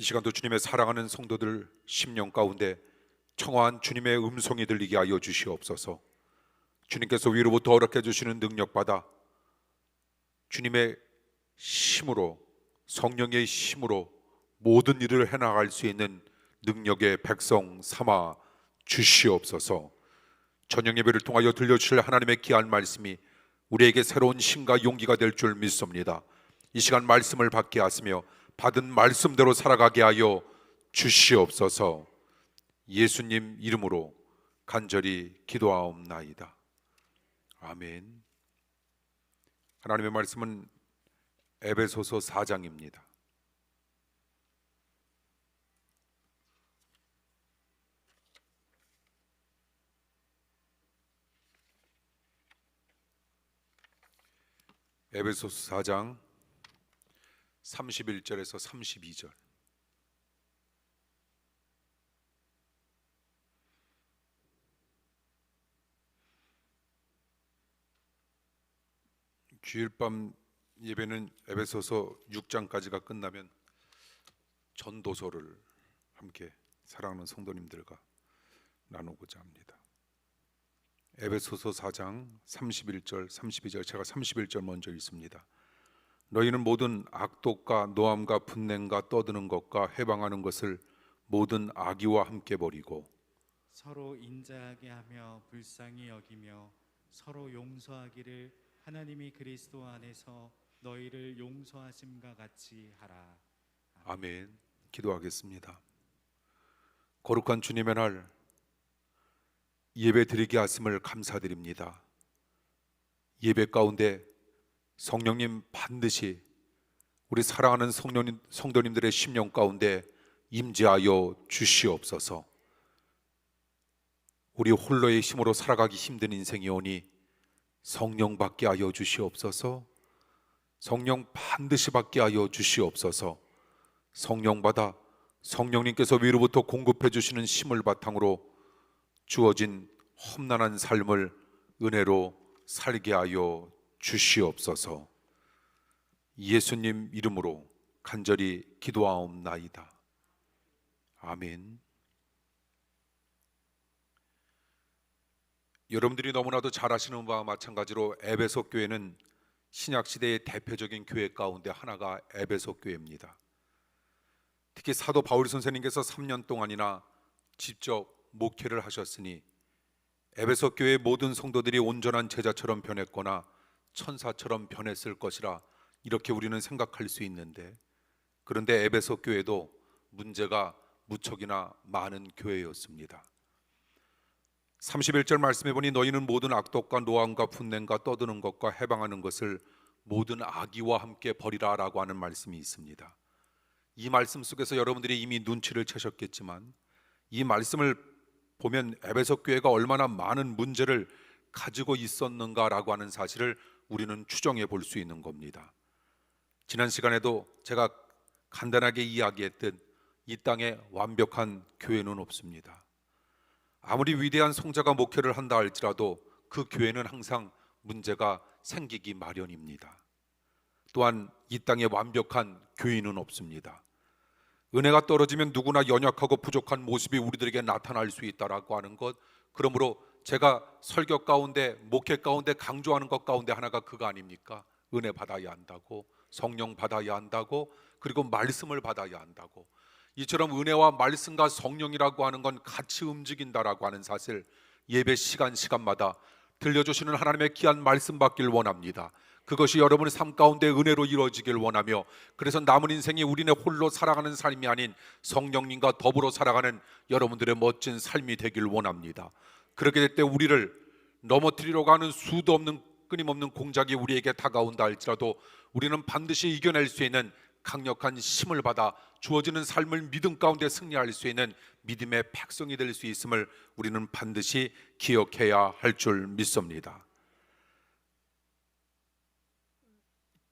시간도 주님의 사랑하는 성도들 심령 가운데 청아한 주님의 음성이 들리게 하여 주시옵소서. 주님께서 위로부터 허락해 주시는 능력받아 주님의 힘으로, 성령의 힘으로 모든 일을 해나갈 수 있는 능력의 백성 삼아 주시옵소서. 저녁 예배를 통하여 들려주실 하나님의 귀한 말씀이 우리에게 새로운 힘과 용기가 될 줄 믿습니다. 이 시간 말씀을 받게 하시며 받은 말씀대로 살아가게 하여 주시옵소서. 예수님 이름으로 간절히 기도하옵나이다. 아멘. 하나님의 말씀은 에베소서 4장입니다. 에베소서 4장 31절에서 32절. 주일밤 예배는 에베소서 6장까지가 끝나면 전도서를 함께 사랑하는 성도님들과 나누고자 합니다. 에베소서 4장 31절 32절, 제가 31절 먼저 읽습니다. 너희는 모든 악독과 노함과 분냄과 떠드는 것과 해방하는 것을 모든 악의와 함께 버리고 서로 인자하게 하며 불쌍히 여기며 서로 용서하기를 하나님이 그리스도 안에서 너희를 용서하심과 같이 하라. 아멘. 기도하겠습니다. 거룩한 주님의 날 예배 드리게 하심을 감사드립니다. 예배 가운데 성령님 반드시 우리 사랑하는 성도님들의 심령 가운데 임재하여 주시옵소서. 우리 홀로의 힘으로 살아가기 힘든 인생이 오니 성령 받게 하여 주시옵소서. 성령 반드시 받게 하여 주시옵소서. 성령 받아 성령님께서 위로부터 공급해 주시는 힘을 바탕으로 주어진 험난한 삶을 은혜로 살게 하여 주시옵소서. 예수님 이름으로 간절히 기도하옵나이다. 아멘. 여러분들이 너무나도 잘 아시는 바와 마찬가지로 에베소 교회는 신약시대의 대표적인 교회 가운데 하나가 에베소 교회입니다. 특히 사도 바울 선생님께서 3년 동안이나 직접 목회를 하셨으니 에베소 교회의 모든 성도들이 온전한 제자처럼 변했거나 천사처럼 변했을 것이라 이렇게 우리는 생각할 수 있는데, 그런데 에베소 교회도 문제가 무척이나 많은 교회였습니다. 31절 말씀해 보니 너희는 모든 악독과 노함과 분냄과 떠드는 것과 해방하는 것을 모든 악의와 함께 버리라 라고 하는 말씀이 있습니다. 이 말씀 속에서 여러분들이 이미 눈치를 채셨겠지만 이 말씀을 보면 에베소 교회가 얼마나 많은 문제를 가지고 있었는가라고 하는 사실을 우리는 추정해 볼 수 있는 겁니다. 지난 시간에도 제가 간단하게 이야기했듯 이 땅에 완벽한 교회는 없습니다. 아무리 위대한 성자가 목회를 한다 할지라도 그 교회는 항상 문제가 생기기 마련입니다. 또한 이 땅에 완벽한 교인은 없습니다. 은혜가 떨어지면 누구나 연약하고 부족한 모습이 우리들에게 나타날 수 있다라고 하는 것, 그러므로 제가 설교 가운데 목회 가운데 강조하는 것 가운데 하나가 그거 아닙니까? 은혜 받아야 한다고, 성령 받아야 한다고, 그리고 말씀을 받아야 한다고. 이처럼 은혜와 말씀과 성령이라고 하는 건 같이 움직인다라고 하는 사실, 예배 시간마다 들려주시는 하나님의 귀한 말씀 받길 원합니다. 그것이 여러분의 삶 가운데 은혜로 이루어지길 원하며, 그래서 남은 인생이 우리네 홀로 살아가는 삶이 아닌 성령님과 더불어 살아가는 여러분들의 멋진 삶이 되길 원합니다. 그렇게 될 때 우리를 넘어뜨리려고 하는 수도 없는 끊임없는 공작이 우리에게 다가온다 할지라도 우리는 반드시 이겨낼 수 있는 강력한 힘을 받아 주어지는 삶을 믿음 가운데 승리할 수 있는 믿음의 백성이 될 수 있음을 우리는 반드시 기억해야 할 줄 믿습니다.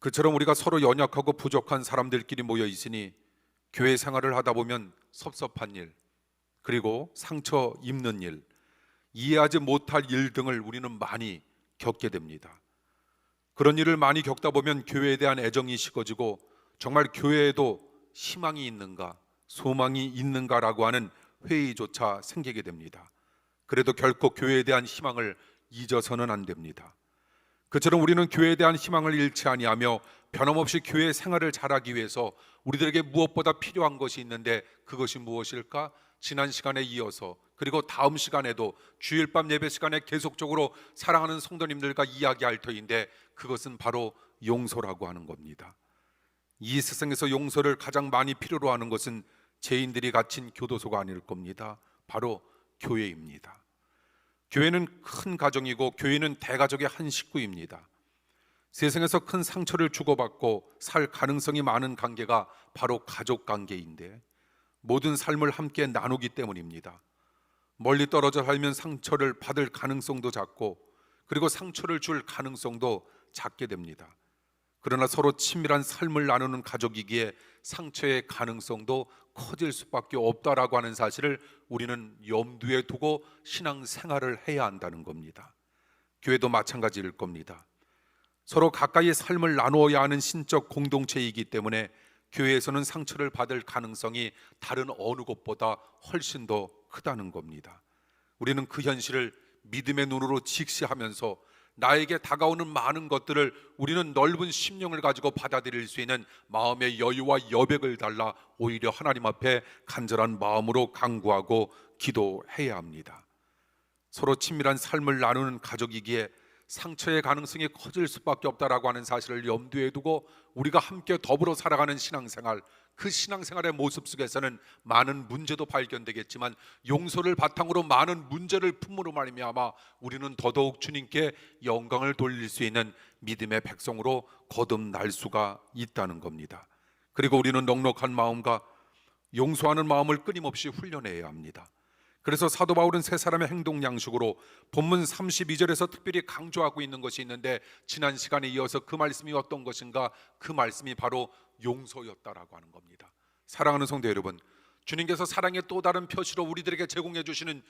그처럼 우리가 서로 연약하고 부족한 사람들끼리 모여 있으니 교회 생활을 하다 보면 섭섭한 일, 그리고 상처 입는 일, 이해하지 못할 일 등을 우리는 많이 겪게 됩니다. 그런 일을 많이 겪다 보면 교회에 대한 애정이 식어지고 정말 교회에도 희망이 있는가, 소망이 있는가라고 하는 회의조차 생기게 됩니다. 그래도 결코 교회에 대한 희망을 잊어서는 안 됩니다. 그처럼 우리는 교회에 대한 희망을 잃지 아니하며 변함없이 교회 생활을 잘하기 위해서 우리들에게 무엇보다 필요한 것이 있는데 그것이 무엇일까? 지난 시간에 이어서 그리고 다음 시간에도 주일 밤 예배 시간에 계속적으로 사랑하는 성도님들과 이야기할 터인데 그것은 바로 용서라고 하는 겁니다. 이 세상에서 용서를 가장 많이 필요로 하는 것은 죄인들이 갇힌 교도소가 아닐 겁니다. 바로 교회입니다. 교회는 큰 가정이고 교회는 대가족의 한 식구입니다. 세상에서 큰 상처를 주고받고 살 가능성이 많은 관계가 바로 가족 관계인데 모든 삶을 함께 나누기 때문입니다. 멀리 떨어져 살면 상처를 받을 가능성도 작고 그리고 상처를 줄 가능성도 작게 됩니다. 그러나 서로 친밀한 삶을 나누는 가족이기에 상처의 가능성도 커질 수밖에 없다라고 하는 사실을 우리는 염두에 두고 신앙생활을 해야 한다는 겁니다. 교회도 마찬가지일 겁니다. 서로 가까이 삶을 나누어야 하는 신적 공동체이기 때문에 교회에서는 상처를 받을 가능성이 다른 어느 곳보다 훨씬 더 크다는 겁니다. 우리는 그 현실을 믿음의 눈으로 직시하면서 나에게 다가오는 많은 것들을 우리는 넓은 심령을 가지고 받아들일 수 있는 마음의 여유와 여백을 달라 오히려 하나님 앞에 간절한 마음으로 간구하고 기도해야 합니다. 서로 친밀한 삶을 나누는 가족이기에 상처의 가능성이 커질 수밖에 없다라고 하는 사실을 염두에 두고 우리가 함께 더불어 살아가는 신앙생활, 그 신앙생활의 모습 속에서는 많은 문제도 발견되겠지만 용서를 바탕으로 많은 문제를 품으로 말미암아 우리는 더더욱 주님께 영광을 돌릴 수 있는 믿음의 백성으로 거듭날 수가 있다는 겁니다. 그리고 우리는 넉넉한 마음과 용서하는 마음을 끊임없이 훈련해야 합니다. 그래서 사도 바울은 세 사람의 행동 양식으로 본문 32절에서 특별히 강조하고 있는 것이 있는데 지난 시간에 이어서 그 말씀이 어떤 것인가? 그 말씀이 바로 용서였다라고 하는 겁니다. 사랑하는 성도 여러분, 주님께서 사랑의 또 다른 표시로 우리들에게 제공해 주시는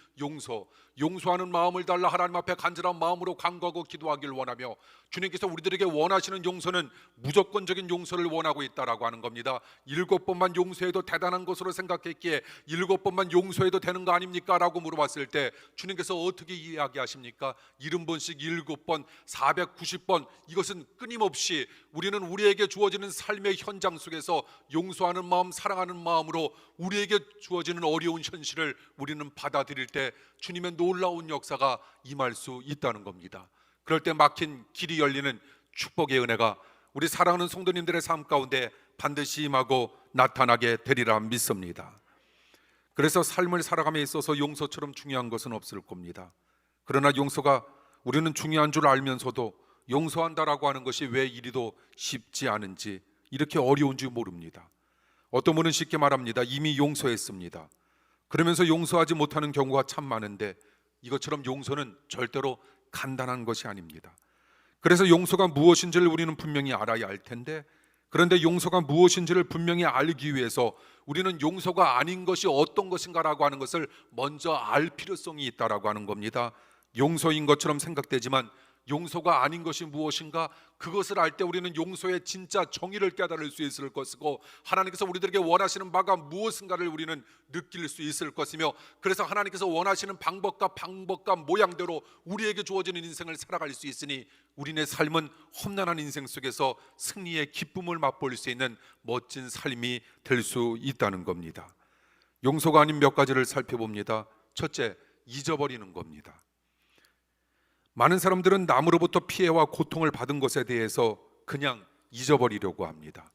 용서하는 마음을 달라 하나님 앞에 간절한 마음으로 간구하고 기도하길 원하며 주님께서 우리들에게 원하시는 용서는 무조건적인 용서를 원하고 있다라고 하는 겁니다. 7번만 용서해도 대단한 것으로 생각했기에 7번만 용서해도 되는 거 아닙니까? 라고 물어봤을 때 주님께서 어떻게 이야기하십니까? 70번씩 7번 490번 이것은 끊임없이 우리는 우리에게 주어지는 삶의 현장 속에서 용서하는 마음, 사랑하는 마음으로 우리에게 주어지는 어려운 현실을 우리는 받아들일 때 주님의 놀라운 역사가 임할 수 있다는 겁니다. 그럴 때 막힌 길이 열리는 축복의 은혜가 우리 사랑하는 성도님들의 삶 가운데 반드시 임하고 나타나게 되리라 믿습니다. 그래서 삶을 살아감에 있어서 용서처럼 중요한 것은 없을 겁니다. 그러나 용서가 우리는 중요한 줄 알면서도 용서한다라고 하는 것이 왜 이리도 쉽지 않은지, 이렇게 어려운지 모릅니다. 어떤 분은 쉽게 말합니다. 이미 용서했습니다. 그러면서 용서하지 못하는 경우가 참 많은데 이것처럼 용서는 절대로 간단한 것이 아닙니다. 그래서 용서가 무엇인지를 우리는 분명히 알아야 할 텐데, 그런데 용서가 무엇인지를 분명히 알기 위해서 우리는 용서가 아닌 것이 어떤 것인가라고 하는 것을 먼저 알 필요성이 있다라고 하는 겁니다. 용서인 것처럼 생각되지만 용서가 아닌 것이 무엇인가? 그것을 알 때 우리는 용서의 진짜 정의를 깨달을 수 있을 것이고 하나님께서 우리들에게 원하시는 바가 무엇인가를 우리는 느낄 수 있을 것이며, 그래서 하나님께서 원하시는 방법과 모양대로 우리에게 주어지는 인생을 살아갈 수 있으니 우리네 삶은 험난한 인생 속에서 승리의 기쁨을 맛볼 수 있는 멋진 삶이 될 수 있다는 겁니다. 용서가 아닌 몇 가지를 살펴봅니다. 첫째, 잊어버리는 겁니다. 많은 사람들은 남으로부터 피해와 고통을 받은 것에 대해서 그냥 잊어버리려고 합니다.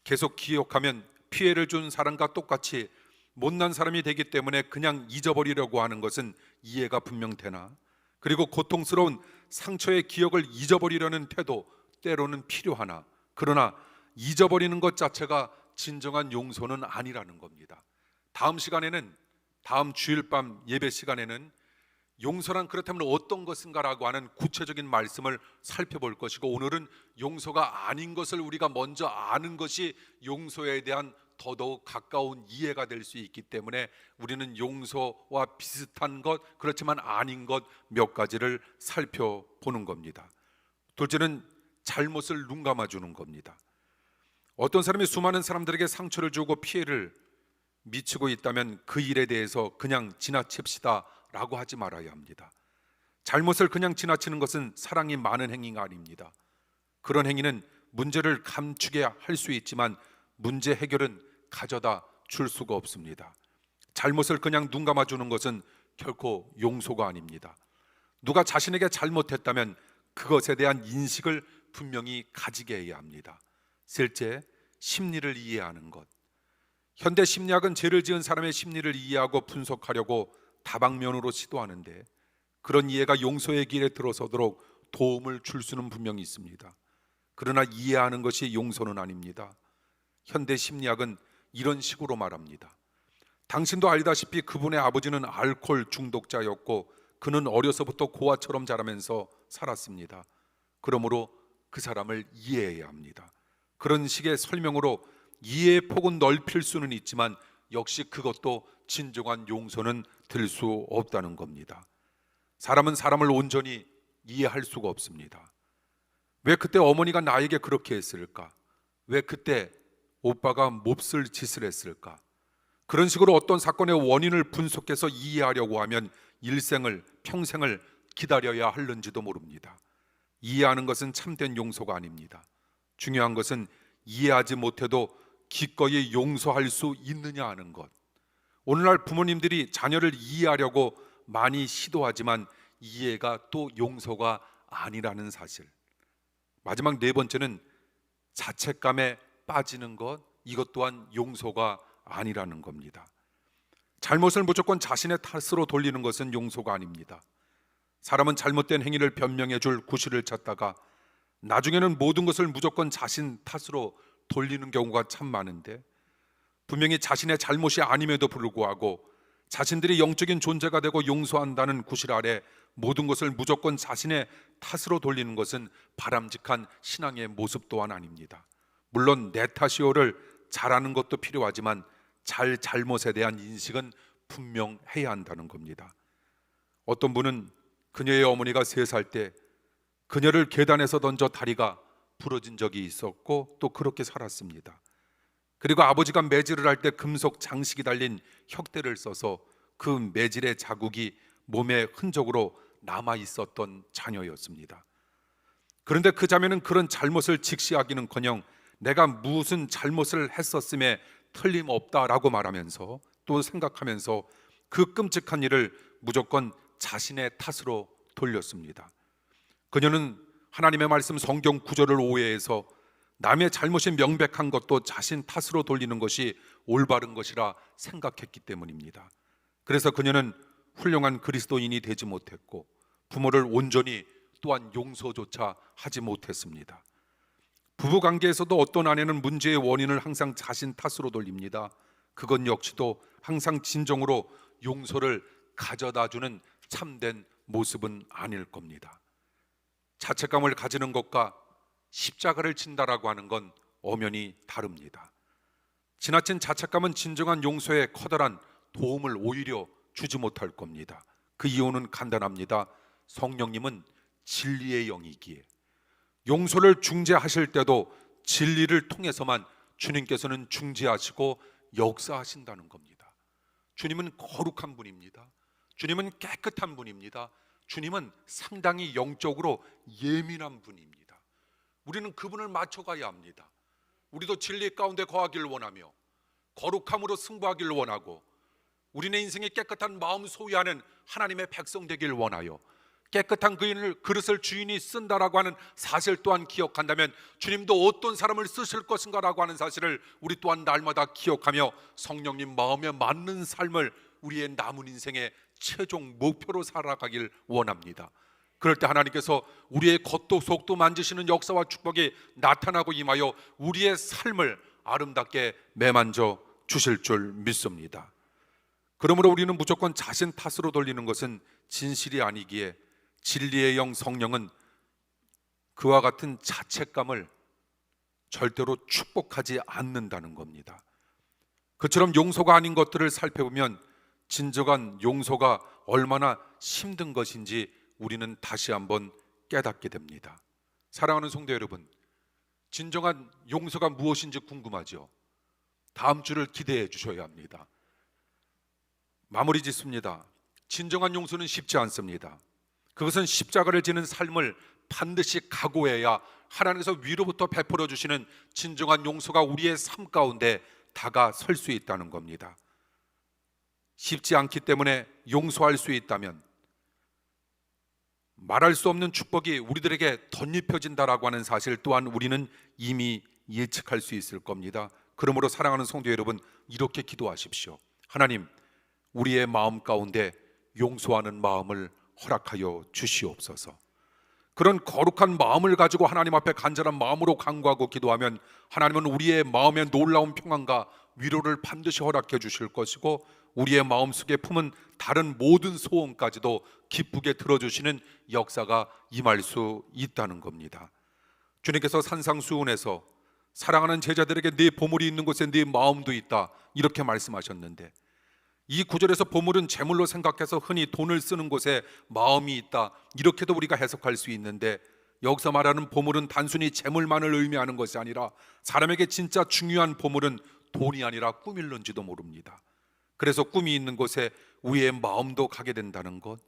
계속 기억하면 피해를 준 사람과 똑같이 못난 사람이 되기 때문에 그냥 잊어버리려고 하는 것은 이해가 분명되나, 그리고 고통스러운 상처의 기억을 잊어버리려는 태도 때로는 필요하나, 그러나 잊어버리는 것 자체가 진정한 용서는 아니라는 겁니다. 다음 주일 밤 예배 시간에는 용서란 그렇다면 어떤 것인가라고 하는 구체적인 말씀을 살펴볼 것이고, 오늘은 용서가 아닌 것을 우리가 먼저 아는 것이 용서에 대한 더더욱 가까운 이해가 될 수 있기 때문에 우리는 용서와 비슷한 것, 그렇지만 아닌 것 몇 가지를 살펴보는 겁니다. 둘째는 잘못을 눈감아 주는 겁니다. 어떤 사람이 수많은 사람들에게 상처를 주고 피해를 미치고 있다면 그 일에 대해서 그냥 지나칩시다 라고 하지 말아야 합니다. 잘못을 그냥 지나치는 것은 사랑이 많은 행위가 아닙니다. 그런 행위는 문제를 감추게 할 수 있지만 문제 해결은 가져다 줄 수가 없습니다. 잘못을 그냥 눈 감아주는 것은 결코 용서가 아닙니다. 누가 자신에게 잘못했다면 그것에 대한 인식을 분명히 가지게 해야 합니다. 셋째, 심리를 이해하는 것. 현대 심리학은 죄를 지은 사람의 심리를 이해하고 분석하려고 다방면으로 시도하는데 그런 이해가 용서의 길에 들어서도록 도움을 줄 수는 분명히 있습니다. 그러나 이해하는 것이 용서는 아닙니다. 현대 심리학은 이런 식으로 말합니다. 당신도 알다시피 그분의 아버지는 알코올 중독자였고 그는 어려서부터 고아처럼 자라면서 살았습니다. 그러므로 그 사람을 이해해야 합니다. 그런 식의 설명으로 이해의 폭은 넓힐 수는 있지만 역시 그것도 진정한 용서는 될 수 없다는 겁니다. 사람은 사람을 온전히 이해할 수가 없습니다. 왜 그때 어머니가 나에게 그렇게 했을까? 왜 그때 오빠가 몹쓸 짓을 했을까? 그런 식으로 어떤 사건의 원인을 분석해서 이해하려고 하면 일생을, 평생을 기다려야 하는지도 모릅니다. 이해하는 것은 참된 용서가 아닙니다. 중요한 것은 이해하지 못해도 기꺼이 용서할 수 있느냐 하는 것. 오늘날 부모님들이 자녀를 이해하려고 많이 시도하지만 이해가 또 용서가 아니라는 사실. 마지막 네 번째는 자책감에 빠지는 것. 이것 또한 용서가 아니라는 겁니다. 잘못을 무조건 자신의 탓으로 돌리는 것은 용서가 아닙니다. 사람은 잘못된 행위를 변명해 줄 구실을 찾다가 나중에는 모든 것을 무조건 자신 탓으로 돌리는 경우가 참 많은데 분명히 자신의 잘못이 아님에도 불구하고 자신들이 영적인 존재가 되고 용서한다는 구실 아래 모든 것을 무조건 자신의 탓으로 돌리는 것은 바람직한 신앙의 모습 또한 아닙니다. 물론 내 탓이오를 잘하는 것도 필요하지만 잘못에 대한 인식은 분명해야 한다는 겁니다. 어떤 분은 그녀의 어머니가 3살 때 그녀를 계단에서 던져 다리가 부러진 적이 있었고 또 그렇게 살았습니다. 그리고 아버지가 매질을 할 때 금속 장식이 달린 혁대를 써서 그 매질의 자국이 몸의 흔적으로 남아 있었던 자녀였습니다. 그런데 그 자매는 그런 잘못을 직시하기는커녕 내가 무슨 잘못을 했었음에 틀림없다라고 말하면서 또 생각하면서 그 끔찍한 일을 무조건 자신의 탓으로 돌렸습니다. 그녀는 하나님의 말씀 성경 구절을 오해해서 남의 잘못이 명백한 것도 자신 탓으로 돌리는 것이 올바른 것이라 생각했기 때문입니다. 그래서 그녀는 훌륭한 그리스도인이 되지 못했고 부모를 온전히 또한 용서조차 하지 못했습니다. 부부관계에서도 어떤 아내는 문제의 원인을 항상 자신 탓으로 돌립니다. 그건 역시도 항상 진정으로 용서를 가져다주는 참된 모습은 아닐 겁니다. 자책감을 가지는 것과 십자가를 진다라고 하는 건 엄연히 다릅니다. 지나친 자책감은 진정한 용서에 커다란 도움을 오히려 주지 못할 겁니다. 그 이유는 간단합니다. 성령님은 진리의 영이기에 용서를 중재하실 때도 진리를 통해서만 주님께서는 중재하시고 역사하신다는 겁니다. 주님은 거룩한 분입니다. 주님은 깨끗한 분입니다. 주님은 상당히 영적으로 예민한 분입니다. 우리는 그분을 맞춰가야 합니다. 우리도 진리 가운데 거하기를 원하며 거룩함으로 승부하기를 원하고 우리네 인생에 깨끗한 마음 소유하는 하나님의 백성 되길 원하여 깨끗한 그릇을 주인이 쓴다라고 하는 사실 또한 기억한다면 주님도 어떤 사람을 쓰실 것인가라고 하는 사실을 우리 또한 날마다 기억하며 성령님 마음에 맞는 삶을 우리의 남은 인생의 최종 목표로 살아가길 원합니다. 그럴 때 하나님께서 우리의 겉도 속도 만지시는 역사와 축복이 나타나고 임하여 우리의 삶을 아름답게 매만져 주실 줄 믿습니다. 그러므로 우리는 무조건 자신 탓으로 돌리는 것은 진실이 아니기에 진리의 영 성령은 그와 같은 자책감을 절대로 축복하지 않는다는 겁니다. 그처럼 용서가 아닌 것들을 살펴보면 진정한 용서가 얼마나 힘든 것인지 우리는 다시 한번 깨닫게 됩니다. 사랑하는 성도 여러분, 진정한 용서가 무엇인지 궁금하죠? 다음 주를 기대해 주셔야 합니다. 마무리 짓습니다. 진정한 용서는 쉽지 않습니다. 그것은 십자가를 지는 삶을 반드시 각오해야 하나님께서 위로부터 베풀어 주시는 진정한 용서가 우리의 삶 가운데 다가설 수 있다는 겁니다. 쉽지 않기 때문에 용서할 수 있다면 말할 수 없는 축복이 우리들에게 덧입혀진다라고 하는 사실 또한 우리는 이미 예측할 수 있을 겁니다. 그러므로 사랑하는 성도 여러분, 이렇게 기도하십시오. 하나님, 우리의 마음 가운데 용서하는 마음을 허락하여 주시옵소서. 그런 거룩한 마음을 가지고 하나님 앞에 간절한 마음으로 간구하고 기도하면 하나님은 우리의 마음에 놀라운 평안과 위로를 반드시 허락해 주실 것이고, 우리의 마음속에 품은 다른 모든 소원까지도 기쁘게 들어주시는 역사가 임할 수 있다는 겁니다. 주님께서 산상수훈에서 사랑하는 제자들에게 네 보물이 있는 곳에 네 마음도 있다, 이렇게 말씀하셨는데, 이 구절에서 보물은 재물로 생각해서 흔히 돈을 쓰는 곳에 마음이 있다, 이렇게도 우리가 해석할 수 있는데, 여기서 말하는 보물은 단순히 재물만을 의미하는 것이 아니라 사람에게 진짜 중요한 보물은 돈이 아니라 꿈일런지도 모릅니다. 그래서 꿈이 있는 곳에 우리의 마음도 가게 된다는 것,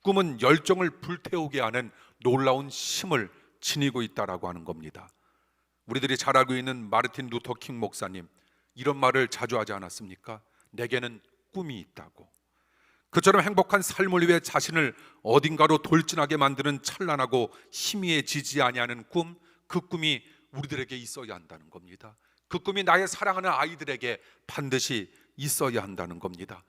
꿈은 열정을 불태우게 하는 놀라운 힘을 지니고 있다라고 하는 겁니다. 우리들이 잘 알고 있는 마르틴 루터 킹 목사님, 이런 말을 자주 하지 않았습니까? 내게는 꿈이 있다고. 그처럼 행복한 삶을 위해 자신을 어딘가로 돌진하게 만드는 찬란하고 희미해지지 아니하는 꿈, 그 꿈이 우리들에게 있어야 한다는 겁니다. 그 꿈이 나의 사랑하는 아이들에게 반드시 있어야 한다는 겁니다.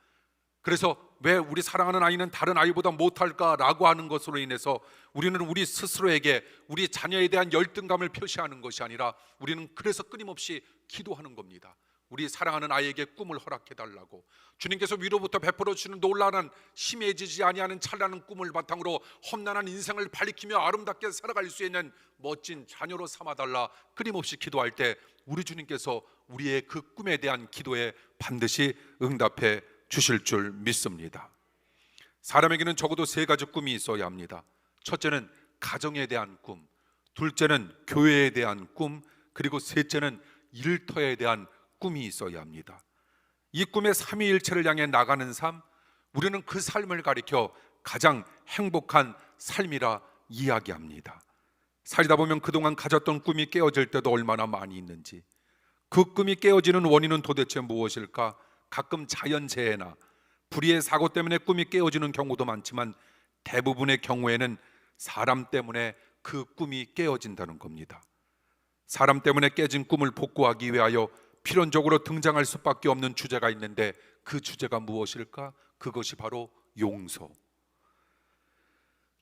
그래서 왜 우리 사랑하는 아이는 다른 아이보다 못할까라고 하는 것으로 인해서 우리는 우리 스스로에게 우리 자녀에 대한 열등감을 표시하는 것이 아니라 우리는 그래서 끊임없이 기도하는 겁니다. 우리 사랑하는 아이에게 꿈을 허락해 달라고. 주님께서 위로부터 베풀어 주시는 놀라운 심해지지 아니하는 찬란한 꿈을 바탕으로 험난한 인생을 밝히며 아름답게 살아갈 수 있는 멋진 자녀로 삼아달라 끊임없이 기도할 때 우리 주님께서 우리의 그 꿈에 대한 기도에 반드시 응답해 주실 줄 믿습니다. 사람에게는 적어도 3가지 꿈이 있어야 합니다. 첫째는 가정에 대한 꿈, 둘째는 교회에 대한 꿈, 그리고 셋째는 일터에 대한 꿈이 있어야 합니다. 이 꿈의 삼위일체를 향해 나가는 삶, 우리는 그 삶을 가리켜 가장 행복한 삶이라 이야기합니다. 살다 보면 그동안 가졌던 꿈이 깨어질 때도 얼마나 많이 있는지, 그 꿈이 깨어지는 원인은 도대체 무엇일까? 가끔 자연재해나 불의의 사고 때문에 꿈이 깨어지는 경우도 많지만 대부분의 경우에는 사람 때문에 그 꿈이 깨어진다는 겁니다. 사람 때문에 깨진 꿈을 복구하기 위하여 필연적으로 등장할 수밖에 없는 주제가 있는데, 그 주제가 무엇일까? 그것이 바로 용서.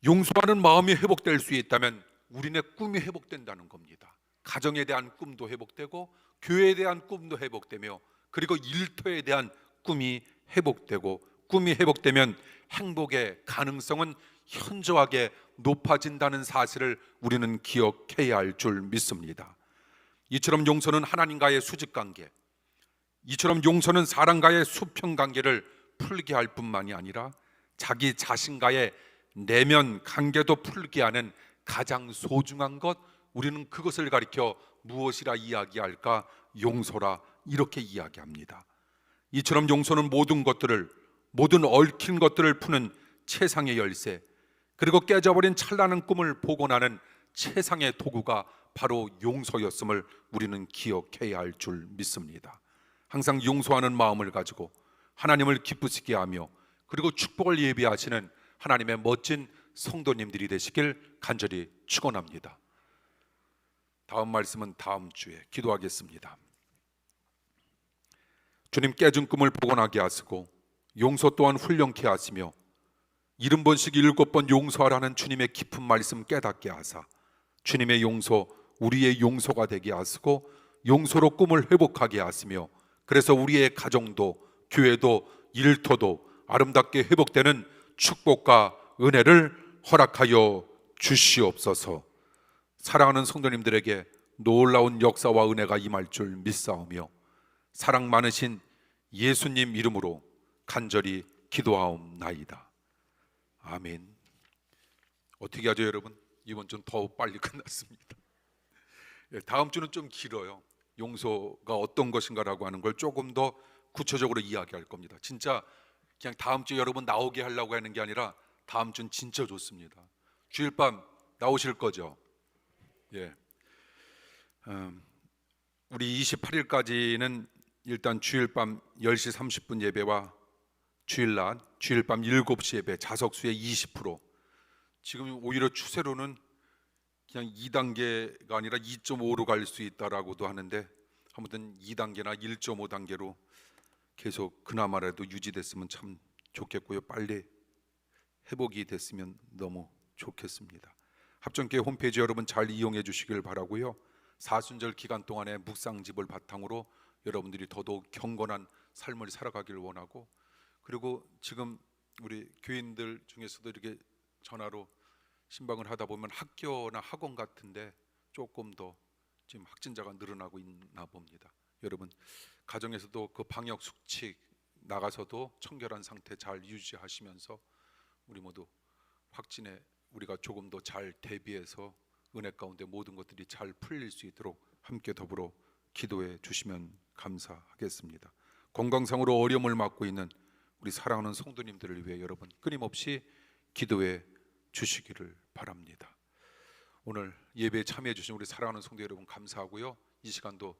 용서하는 마음이 회복될 수 있다면 우리네 꿈이 회복된다는 겁니다. 가정에 대한 꿈도 회복되고 교회에 대한 꿈도 회복되며 그리고 일터에 대한 꿈이 회복되고, 꿈이 회복되면 행복의 가능성은 현저하게 높아진다는 사실을 우리는 기억해야 할 줄 믿습니다. 이처럼 용서는 하나님과의 수직관계, 이처럼 용서는 사람과의 수평관계를 풀게 할 뿐만이 아니라 자기 자신과의 내면 관계도 풀게 하는 가장 소중한 것, 우리는 그것을 가리켜 무엇이라 이야기할까? 용서라, 이렇게 이야기합니다. 이처럼 용서는 모든 것들을, 모든 얽힌 것들을 푸는 최상의 열쇠, 그리고 깨져버린 찬란한 꿈을 복원하는 최상의 도구가 바로 용서였음을 우리는 기억해야 할 줄 믿습니다. 항상 용서하는 마음을 가지고 하나님을 기쁘시게 하며 그리고 축복을 예비하시는 하나님의 멋진 성도님들이 되시길 간절히 축원합니다. 다음 말씀은 다음 주에 기도하겠습니다. 주님, 깨진 꿈을 복원하게 하시고 용서 또한 훈련케 하시며 70번씩 7번 용서하라는 주님의 깊은 말씀 깨닫게 하사 주님의 용서 우리의 용서가 되게 하시고 용서로 꿈을 회복하게 하시며, 그래서 우리의 가정도 교회도 일터도 아름답게 회복되는 축복과 은혜를 허락하여 주시옵소서. 사랑하는 성도님들에게 놀라운 역사와 은혜가 임할 줄 믿사오며 사랑 많으신 예수님 이름으로 간절히 기도하옵나이다. 아멘. 어떻게 하죠 여러분? 이번 주는 더 빨리 끝났습니다. 다음 주는 좀 길어요. 용서가 어떤 것인가라고 하는 걸 조금 더 구체적으로 이야기할 겁니다. 진짜 그냥 다음 주에 여러분 나오게 하려고 하는 게 아니라 다음 주는 진짜 좋습니다. 주일밤 나오실 거죠? 예. 우리 28일까지는 일단 주일밤 10시 30분 예배와 주일날 주일밤 7시 예배 자석수의 20%. 지금 오히려 추세로는 그냥 2단계가 아니라 2.5로 갈 수 있다라고도 하는데, 아무튼 2단계나 1.5단계로 계속 그나마라도 유지됐으면 참 좋겠고요. 빨리 회복이 됐으면 너무 좋겠습니다. 합정교회 홈페이지 여러분 잘 이용해 주시길 바라고요. 사순절 기간 동안에 묵상집을 바탕으로 여러분들이 더더욱 경건한 삶을 살아가길 원하고, 그리고 지금 우리 교인들 중에서도 이렇게 전화로 신방을 하다 보면 학교나 학원 같은데 조금 더 지금 확진자가 늘어나고 있나 봅니다. 여러분 가정에서도 그 방역 수칙 나가서도 청결한 상태 잘 유지하시면서 우리 모두 확진에 우리가 조금 더 잘 대비해서 은혜 가운데 모든 것들이 잘 풀릴 수 있도록 함께 더불어 기도해 주시면 감사하겠습니다. 건강상으로 어려움을 맞고 있는 우리 사랑하는 성도님들을 위해 여러분 끊임없이 기도해 주시기를 바랍니다. 오늘 예배에 참여해 주신 우리 사랑하는 성도 여러분 감사하고요. 이 시간도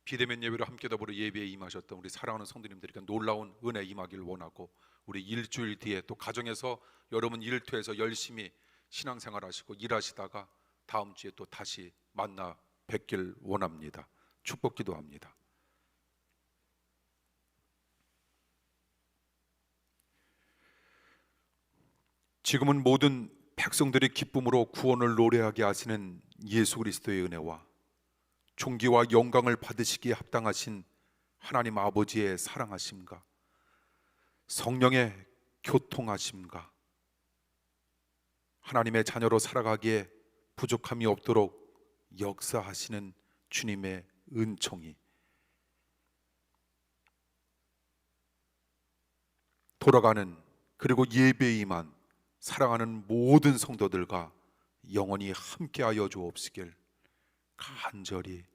비대면 예배로 함께 더불어 예배에 임하셨던 우리 사랑하는 성도님들에게 놀라운 은혜 임하기를 원하고, 우리 일주일 뒤에 또 가정에서 여러분 일터에서 열심히 신앙생활 하시고 일하시다가 다음 주에 또 다시 만나 뵙길 원합니다. 축복 기도합니다. 지금은 모든 백성들의 기쁨으로 구원을 노래하게 하시는 예수 그리스도의 은혜와 존귀와 영광을 받으시기에 합당하신 하나님 아버지의 사랑하심과 성령의 교통하심과 하나님의 자녀로 살아가기에 부족함이 없도록 역사하시는 주님의 은총이 돌아가는 그리고 예배에 임한 사랑하는 모든 성도들과 영원히 함께하여 주옵시길 간절히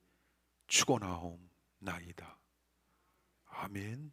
축원하옵나이다. 아멘.